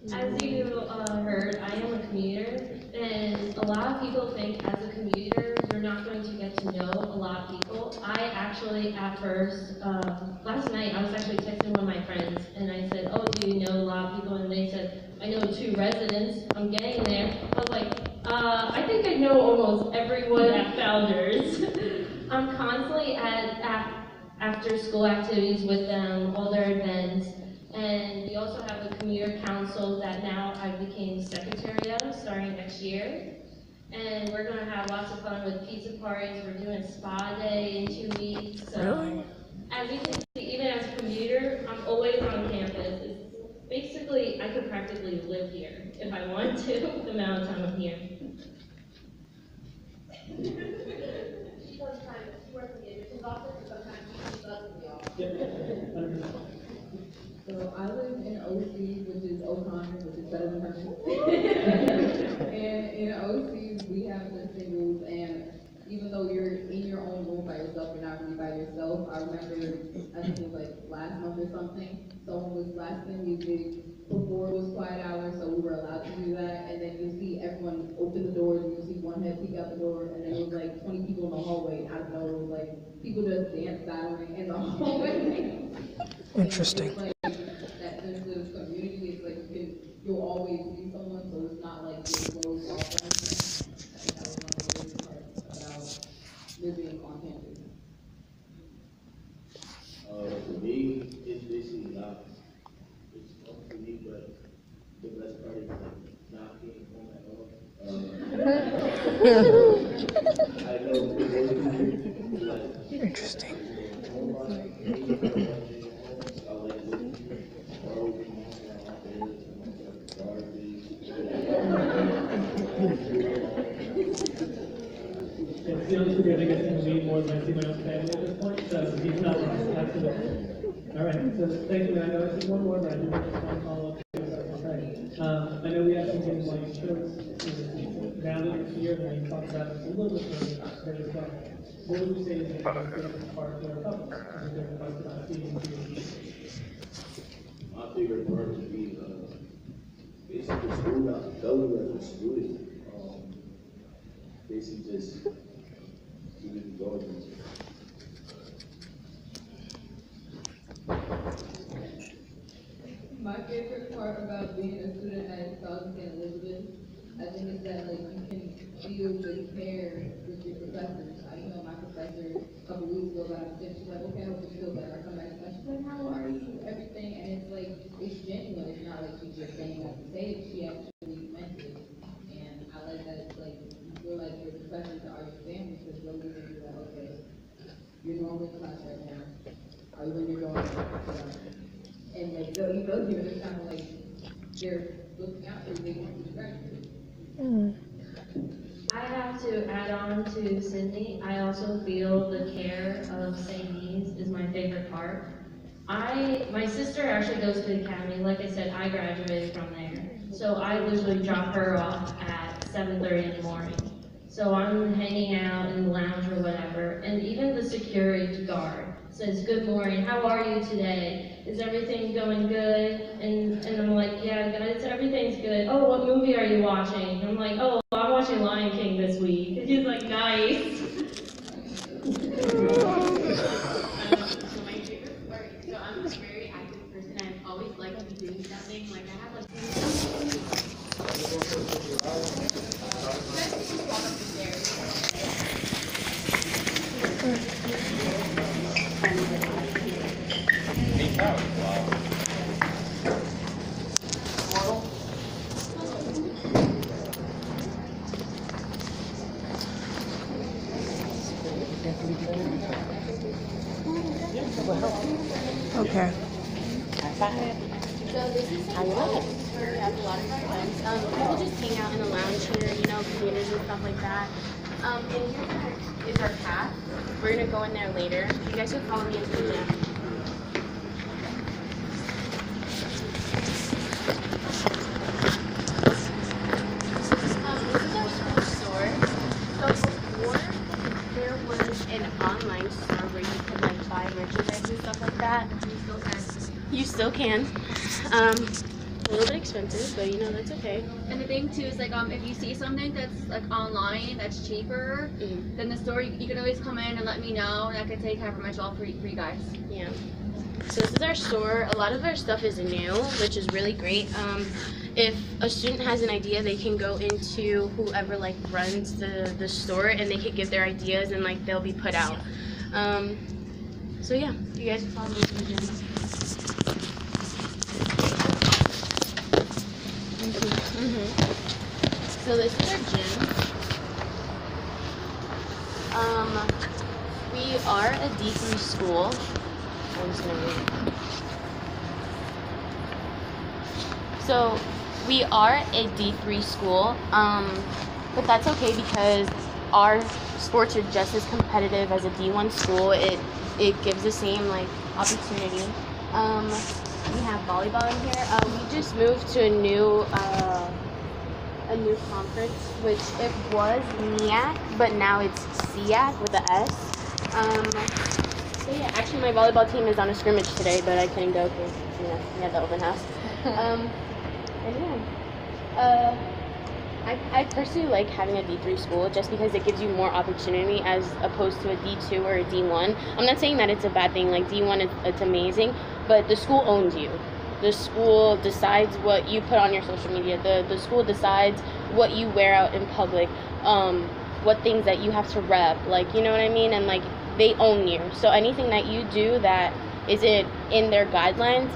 As you heard, I am a commuter, and a lot of people think as a commuter, you're not going to get to know a lot of people. I actually, at first, last night, I was actually texting one of my friends, and I said, oh, do you know a lot of people? And they said, I know 2 residents. I'm getting there. I was like, I think I know almost everyone at Founders. I'm constantly at after school activities with them, all their events. And we also have a commuter council that now I became secretary of starting next year. And we're gonna have lots of fun with pizza parties. We're doing a spa day in 2 weeks. So Really? as you can see, even as a commuter, I'm always on campus. It's basically, I could practically live here if I wanted to, the amount of time I'm here. She works in the admissions office, and sometimes she does in the office. So I live in OC, which is O'Connor, which is better than Hershey. And in OC, we have listing rules, and even though you're in your own room by yourself, you're not really by yourself. I remember, I think it was like last month or something, someone was blasting music before it was quiet hour, so we were allowed to do that. And then you'll see everyone open the doors, and you'll see one head peek out the door, and then it was like 20 people in the hallway. Out of nowhere, it was like people just dance battling in the hallway. Interesting. That sense of community, it's like you'll always see someone, so it's not like you're closed off or anything. I think that was one of the biggest parts about living on campus. For me, it's basically not, it's fun for me, but the best part is like not being home at all. I know for most people, like, Interesting. It's the only thing I guess can be more than I see my own family at this point, so he's not wrong, absolutely. All right, so thank you, I know I see one more, but I do want to follow up. Okay. I know we have some things like insurance, now that you're here, and we talked about this a little bit earlier as well. What would you say is the favorite part of couples? The favorite part about being here? my favorite part would be basically school, not double as a student. Basically just keeping going. My favorite part about being a student at South St. Elizabeth, I think is that like you can feel the care with your professors. I know my professor a couple weeks ago got upset. She's like, okay, I hope you feel better. I come back and she's like, how are you? Everything, and it's like it's genuine. It's not like she's just saying that to say it. She actually meant it, and I like that. It's like you feel like your professors are your family because they'll give you that. Okay, you're normally in class right now. Are you in your dorm? And like you know, it's kind of like they're looking out for you. They want you to graduate. I have to add on to Sydney. I also feel the care of St. Ne's is my favorite part. My sister actually goes to the academy. Like I said, I graduated from there. So I usually drop her off at 7:30 in the morning. So I'm hanging out in the lounge or whatever. And even the security guard says, good morning, how are you today? Is everything going good? And I'm like, yeah, guys, everything's good. Oh, what movie are you watching? And I'm like, oh, I'm watching Lion King this week. And he's like, nice. So my favorite part, so I'm a very active person. I've always liked to be doing something. Like I have like Okay. So this is how you like it. We have a lot of events. People just hang out in the lounge here, you know, commuters and stuff like that. And here is our path. We're gonna go in there later. You guys can follow me into the gym. This is our school store. So before there was an online store where you could like buy merchandise and stuff like that. You still can. A little bit expensive. prices, but you know, that's okay. And the thing too is like if you see something that's like online that's cheaper than the store, you can always come in and let me know, and I can take half of my off for you guys. Yeah. So this is our store. A lot of our stuff is new, which is really great. If a student has an idea, they can go into whoever like runs the store, and they can give their ideas, and like they'll be put out. So yeah, you guys can follow me to the gym. So this is our gym. We are a D3 school. I'm just gonna read. So we are a D3 school, but that's okay because our sports are just as competitive as a D1 school. It gives the same like opportunity. We have volleyball in here. We just moved to a new conference, which it was NEAC, but now it's SEAC with an S. So yeah, actually my volleyball team is on a scrimmage today, but I couldn't go because we had the open house. And yeah, I personally like having a D3 school just because it gives you more opportunity as opposed to a D2 or a D1. I'm not saying that it's a bad thing. Like D1, it's amazing, but the school owns you. The school decides what you put on your social media. The school decides what you wear out in public, what things that you have to rep, like, you know what I mean? And like, they own you. So anything that you do that isn't in their guidelines,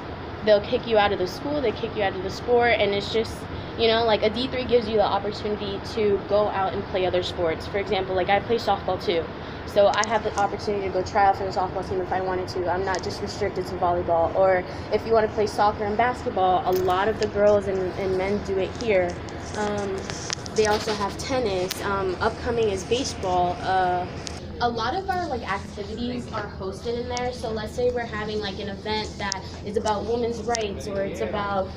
they'll kick you out of the school, they kick you out of the sport, and it's just, you know, like a D3 gives you the opportunity to go out and play other sports. For example, like I play softball too. So I have the opportunity to go try out for the softball team if I wanted to. I'm not just restricted to volleyball. Or if you want to play soccer and basketball, a lot of the girls and men do it here. They also have tennis. Upcoming is baseball. A lot of our like activities are hosted in there. So let's say we're having like an event that is about women's rights, or it's about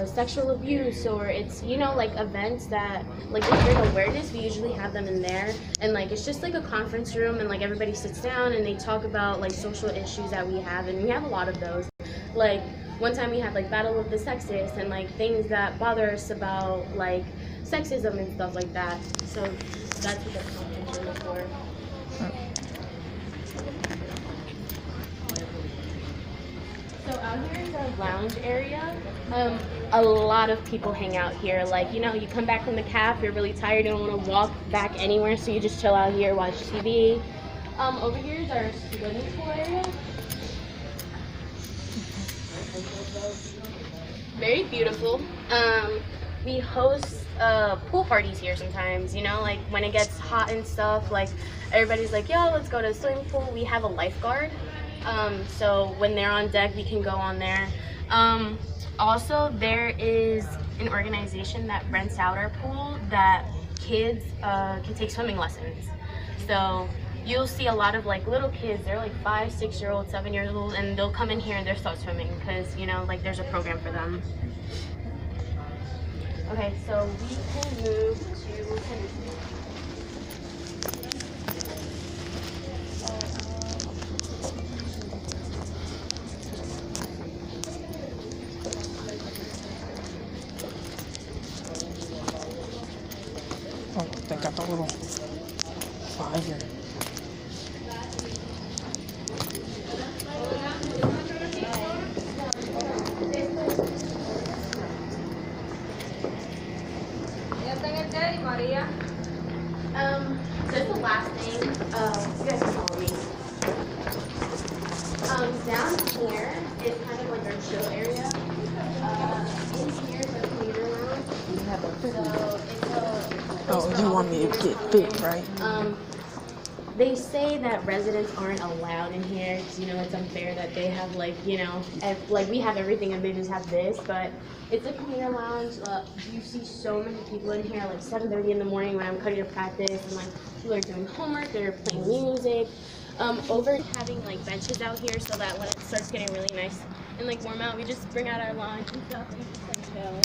sexual abuse, or it's, you know, like events that like they bring awareness. We usually have them in there, and like it's just like a conference room, and like everybody sits down and they talk about like social issues that we have, and we have a lot of those. Like one time we had like battle of the sexes and like things that bother us about like sexism and stuff like that. So that's what the conference room is for. So out here is our lounge area. A lot of people hang out here. Like, you know, you come back from the caf, you're really tired, you don't want to walk back anywhere, so you just chill out here, watch TV. Over here is our swimming pool area. Very beautiful. We host pool parties here sometimes, you know, like when it gets hot and stuff, like everybody's like, yo, let's go to the swimming pool. We have a lifeguard. So when they're on deck, we can go on there. Also, there is an organization that rents out our pool that kids can take swimming lessons. So you'll see a lot of like little kids, they're like 5, 6-year-old, 7-year-old, and they'll come in here and they'll start swimming because, you know, like there's a program for them. Okay, so we can move to Henderson. Oh, they got the little fire. So it's the last thing. You guys can follow me. Down here is kind of like our chill area. In here is our commuter lounge. So it's Oh, you want me to get fit, right? They say that residents aren't allowed in here because, you know, it's unfair that they have, like, you know, like we have everything and they just have this, but it's a commuter lounge. You see so many people in here, like 7:30 in the morning when I'm cutting to practice, and like people are doing homework, they're playing music. Over having like benches out here so that when it starts getting really nice and like warm out, we just bring out our lunch and stuff and just like chill.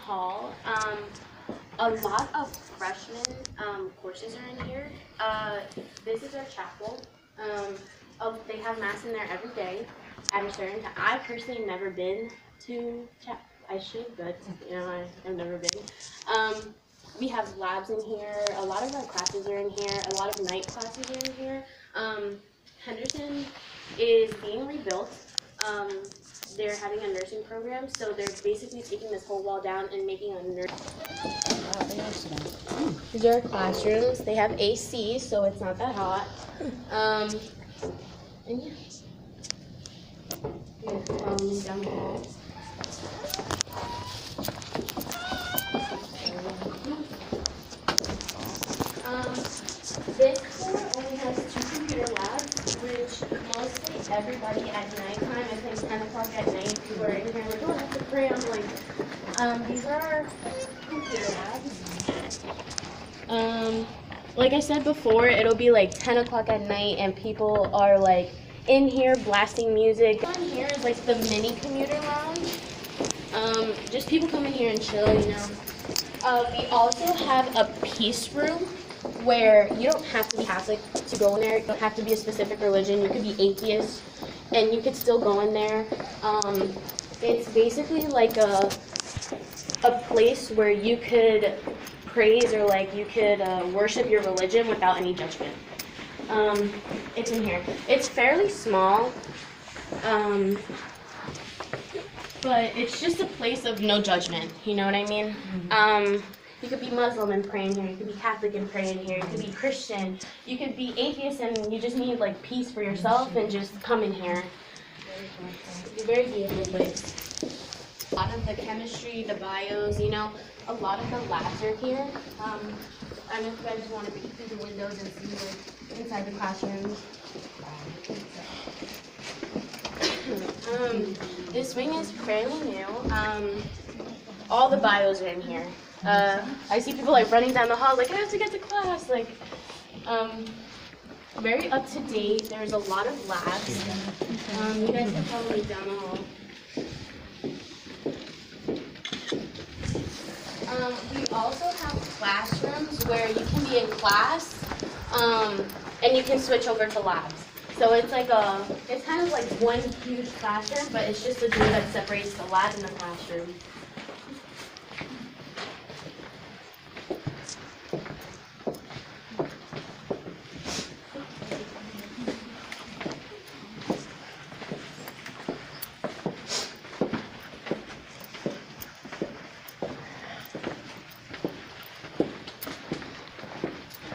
hall. A lot of freshman courses are in here. This is our chapel. They have mass in there every day at a certain time. I personally have never been to chapel. I should, but I've never been. We have labs in here. A lot of our classes are in here. A lot of night classes are in here. Henderson is being rebuilt. They're having a nursing program, so they're basically taking this whole wall down and making a These are our classrooms. They have AC, so it's not that hot. And yeah. Down the hall. This floor only has 2 computer labs, which mostly everybody at nighttime, I think 10 o'clock at night, people are in here like, oh, I have to pray. I'm like, these are our computer labs. Like I said before, it'll be like 10 o'clock at night and people are like in here blasting music. On here is like the mini commuter lounge. Just people come in here and chill, you know. We also have a peace room where you don't have to be Catholic to go in there. You don't have to be a specific religion. You could be atheist and you could still go in there. It's basically like a place where you could praise or like you could worship your religion without any judgment. It's in here. It's fairly small, but it's just a place of no judgment. You know what I mean? You could be Muslim and pray in here. You could be Catholic and pray in here. You could be Christian. You could be atheist and you just need like peace for yourself and just come in here. It's a very beautiful place. A lot of the chemistry, the bios, you know, a lot of the labs are here. I don't know if you guys want to peek through the windows and see like inside the classrooms. This wing is fairly new. All the bios are in here. I see people like running down the hall like, I have to get to class. Like, very up to date. There's a lot of labs. You guys can follow me down the hall. We also have classrooms where you can be in class, and you can switch over to labs. So it's like it's kind of like one huge classroom, but it's just a door that separates the lab and the classroom.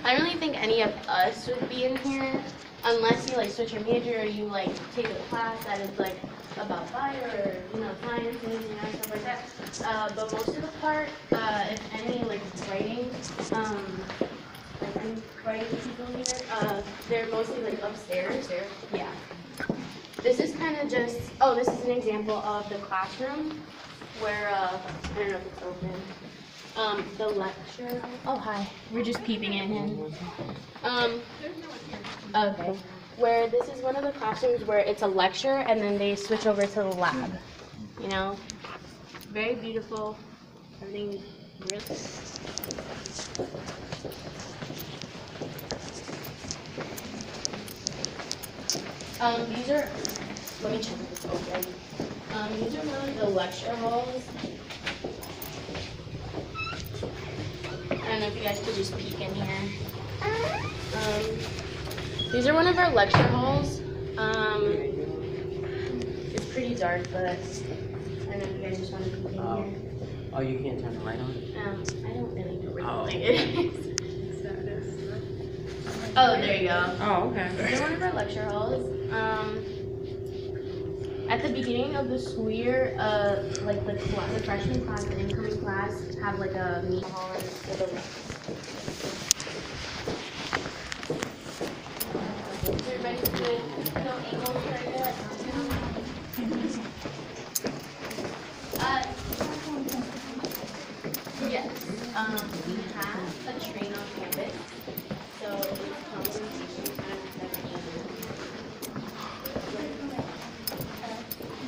I don't really think any of us would be in here unless you like switch your major or you like take a class that is like about bio or science and stuff like that. But most of the part, if any like writing, writing people here, they're mostly like upstairs. Yeah. This is kind of just this is an example of the classroom where I don't know if it's open. The lecture. Oh, hi. We're just peeping in. Okay. Where this is one of the classrooms where it's a lecture and then they switch over to the lab. You know, very beautiful. Everything really. These are. Let me check if it's open. These are one of the lecture halls. I don't know if you guys could just peek in here. These are one of our lecture halls. It's pretty dark, but I don't know if you guys just want to peek in here. Oh, you can't turn the light on? I don't really know where the light is. Oh, there you go. Oh, okay. These are one of our lecture halls. At the beginning of the school year, like the freshman class and incoming class have like a meeting hall with a everybody good? No angles right yet? Yes. We have a train on campus, so it's conversation kind of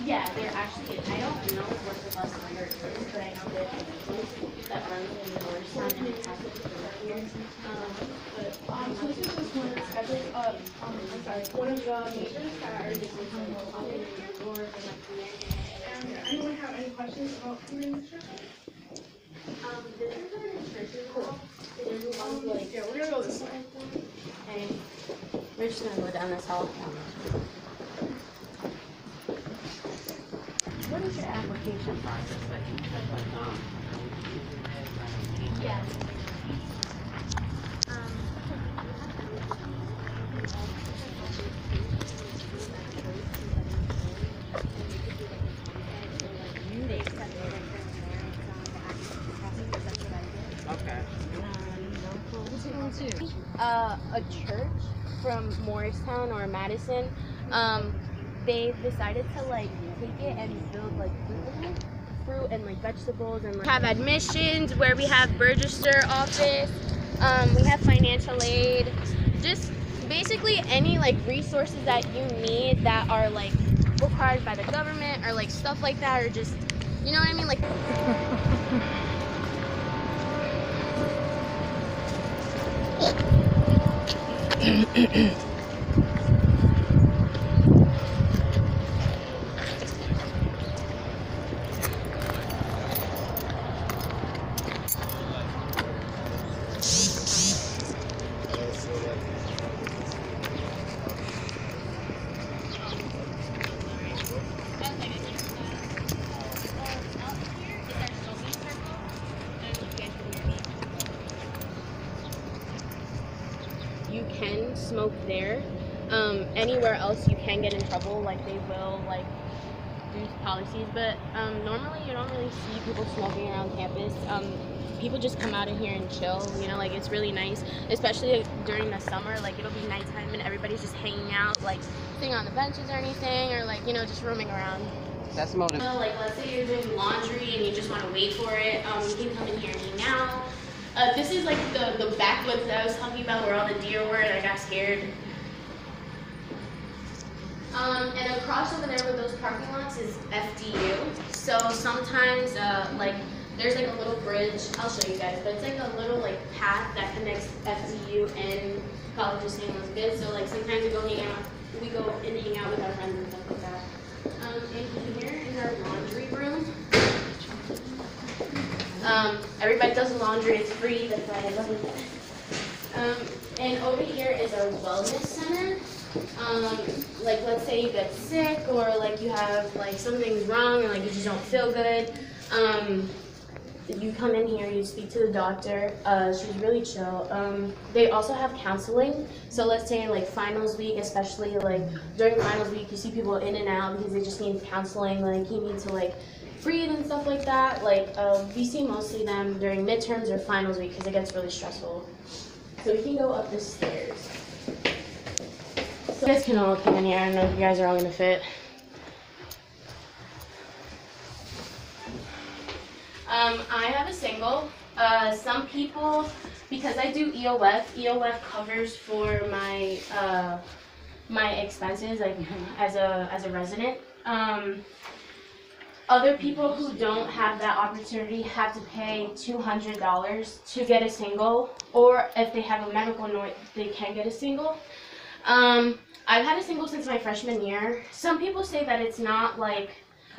yeah, they're actually, I don't know what the bus number is, but I know that I'm sorry, one of the majors that are just like Anyone have any questions about community church? this is our nutrition hall. Yeah, we're gonna go this way. Okay. We're just gonna go down this hall. What is your application process like? Yeah. Okay. A church from Morristown or Madison, they decided to like take it and build like fruit and like vegetables and like have admissions where we have Burgester office, we have financial aid, just basically any like resources that you need that are like required by the government or like stuff like that, or just, you know what I mean, like you can smoke there. Anywhere else you can get in trouble, like they will like do policies, but normally you don't really see people smoking around campus. People just come out of here and chill, you know, like it's really nice, especially during the summer. Like it'll be nighttime and everybody's just hanging out, like sitting on the benches or anything, or like, you know, just roaming around. That's motive. Like let's say you're doing laundry and you just want to wait for it, you can come in here and hang out. This is like the backwoods that I was talking about where all the deer were and I got scared. And across over there with those parking lots is FDU. So sometimes like there's like a little bridge, I'll show you guys, but it's like a little like path that connects FDU and College of St. Elizabeth. So like sometimes we go and hang out with our friends and stuff like that. And here is our laundry room. Everybody does laundry, it's free, that's why I love it. And over here is our wellness center. Like let's say you get sick or like you have like something's wrong or like you just don't feel good. You come in here, you speak to the doctor. She's really chill. They also have counseling. So let's say like finals week, especially like during finals week, you see people in and out because they just need counseling. Like you need to like breathe and stuff like that. Like we see mostly them during midterms or finals week because it gets really stressful. So we can go up the stairs. So you guys can all come in here. I don't know if you guys are all gonna fit. I have a single. Some people, because I do EOF covers for my my expenses, like as a resident. Other people who don't have that opportunity have to pay $200 to get a single, or if they have a medical note, they can get a single. I've had a single since my freshman year. Some people say that it's not like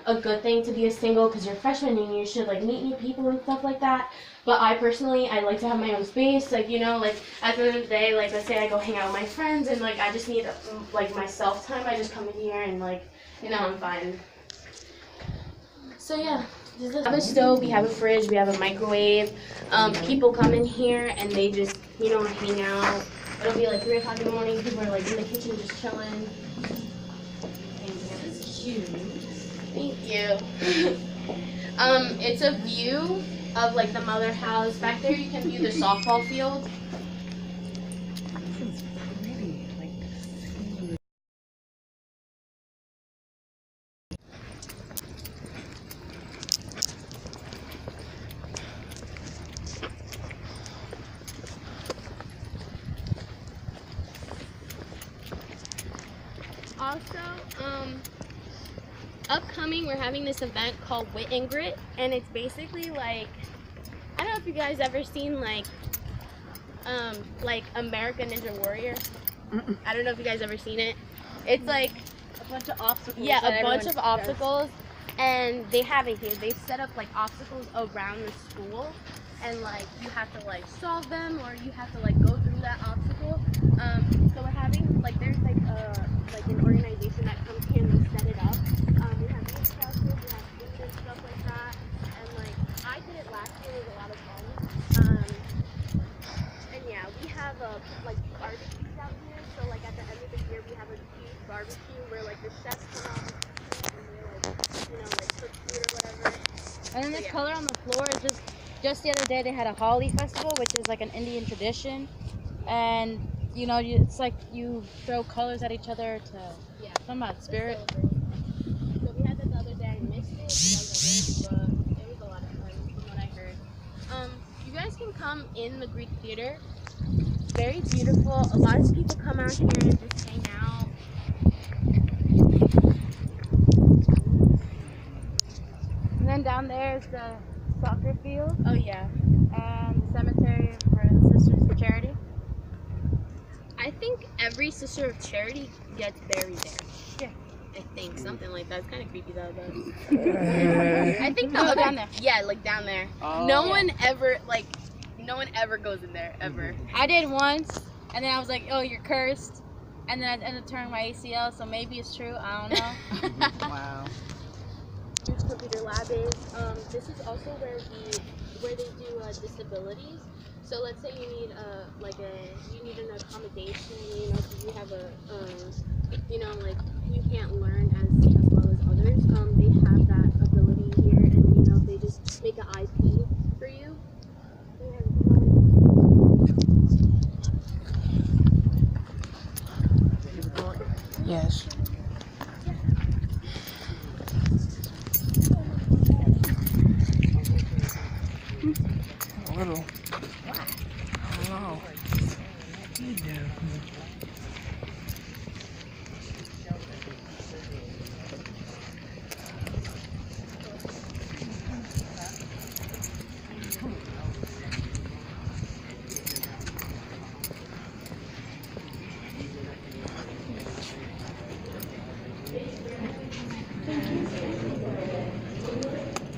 a good thing to be a single because you're freshman and you should like meet new people and stuff like that. But I personally, I like to have my own space. Like, you know, like at the end of the day, like let's say I go hang out with my friends and like I just need like my self time. I just come in here and like, you know, I'm fine. So yeah, we have a stove, we have a fridge, we have a microwave. People come in here and they just, you know, hang out. It'll be like 3 o'clock in the morning. People are like in the kitchen just chilling. That's cute. Thank you. It's a view of like the mother house. Back there you can view the softball field. Also, upcoming, we're having this event called Wit and Grit, and it's basically like, I don't know if you guys ever seen like American Ninja Warrior. I don't know if you guys ever seen it. It's like A bunch of obstacles. yeah, that a bunch of everyone does. obstacles, and they have it here. They set up like obstacles around the school, and like you have to like solve them, or you have to like go through that obstacle. So we're having like there's like an organization that comes here and they set it up. We have youth classes, we have food and stuff like that, and like I did it last year. It was a lot of fun. And yeah, we have like barbecues out here. So like at the end of the year, we have a huge barbecue where like the chefs come out and they like like cook food or whatever. And then this Yeah. color on the floor is just the other day they had a Holi festival, which is like an Indian tradition, and it's like you throw colors at each other to something about spirit. So we had that the other day. I missed it because I was away, but it was a lot of fun from what I heard. You guys can come in the Greek Theater. Very beautiful. A lot of people come out here and just hang out. And then down there is the soccer field Oh yeah. and the cemetery for the Sisters of Charity. I think every Sister of Charity gets buried there. Yeah. I think something like that. It's kind of creepy though. But I think the other down there. yeah, like down there. Oh. No one ever goes in there ever. I did once, and then I was like, "Oh, you're cursed," and then I ended up tearing my ACL. So maybe it's true. I don't know. Wow. Huge computer lab is. This is also where they do disabilities. So let's say you need you need an accommodation. You have like you can't learn as well as others. They have that ability here, and they just make an IP for you. Yes. A little. I don't know.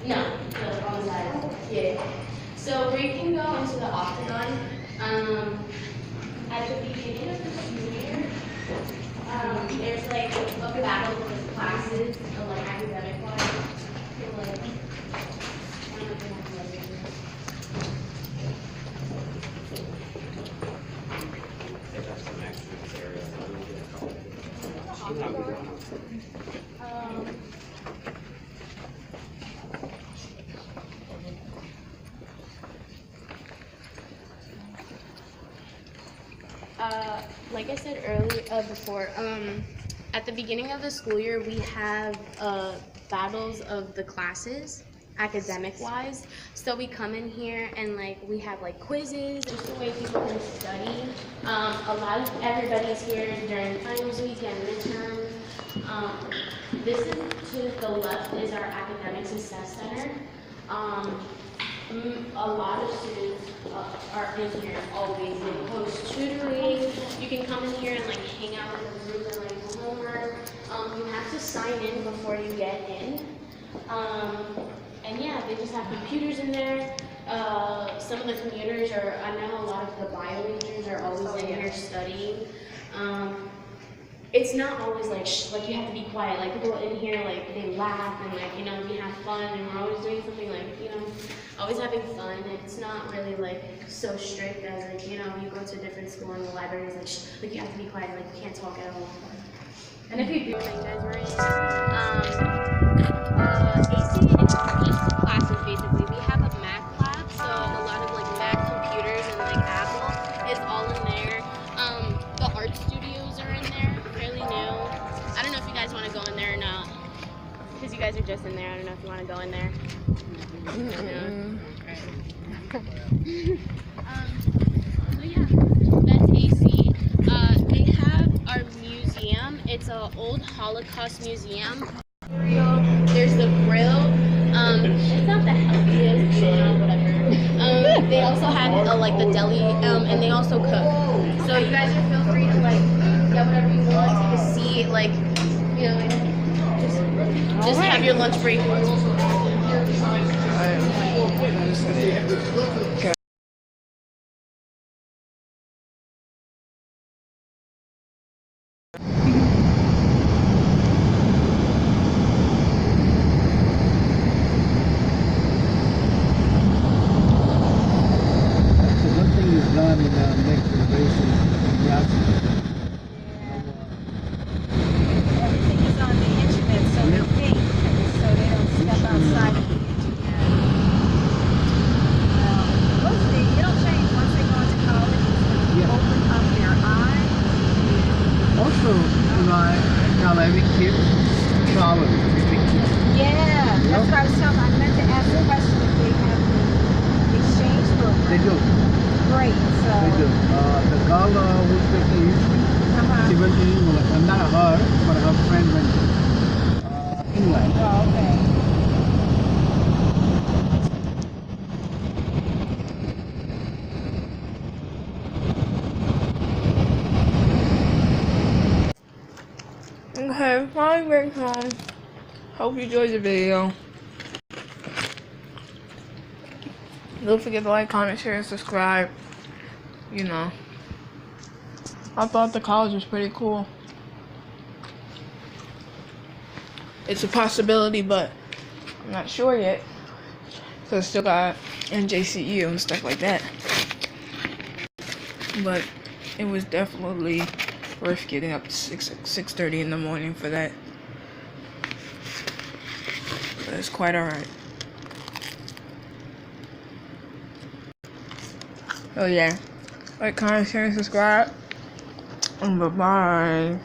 No, the wrong side. Yeah. So we can go into the octagon. At the beginning of the school year, there's like a battle with classes, like academic wise. So, like, I don't know if you have to like it. Like I said earlier before, at the beginning of the school year, we have battles of the classes, academic-wise. So we come in here and like we have like quizzes, just the way people can study. A lot of everybody's here during finals week and midterms. This is to the left is our academic success center. A lot of students are in here always. They post tutoring. You can come in here and like hang out with the group and like do homework. You have to sign in before you get in. And yeah, they just have computers in there. Some of the commuters I know a lot of the bio majors are always in here studying. It's not always like you have to be quiet. Like people in here, like they laugh and like we have fun and we're always doing something like always having fun. It's not really like so strict as like you go to a different school and the library is like you have to be quiet, like you can't talk at all. And if you do, you guys were in AC, it's 8 classes basically. We have a math lab, so a lot of like math computers and like Apple is all in there. The art studios are in there, fairly new. I don't know if you guys want to go in there or not, because you guys are just in there. I don't know if you want to go in there. So yeah, that's AC. They have our museum. It's an old Holocaust museum. There's the grill. It's not the healthiest, whatever. They also have like the deli, and they also cook. So you guys are feel free to like like, you know, just have your lunch break. One thing is done in the next generation, yes. Everything is on the internet, so they think, so they don't step outside of the internet. Mostly, it'll change once they go into college. It's open up their eyes. Also, I tell every kid travel between kids. Yeah, that's what I was telling. I meant to ask the question if they have the exchange program. They do. Great. So. They do. The girl who's taking history, she went to England. Not her, but her friend went to England. Oh, okay. Okay, finally back home. Hope you enjoyed the video. Don't forget to like, comment, share, and subscribe. You know, I thought the college was pretty cool. It's a possibility, but I'm not sure yet. So still got NJCU and stuff like that. But it was definitely worth getting up to 6:30 in the morning for that. But it's quite alright. Oh yeah. Like, comment, share, and subscribe. And bye-bye.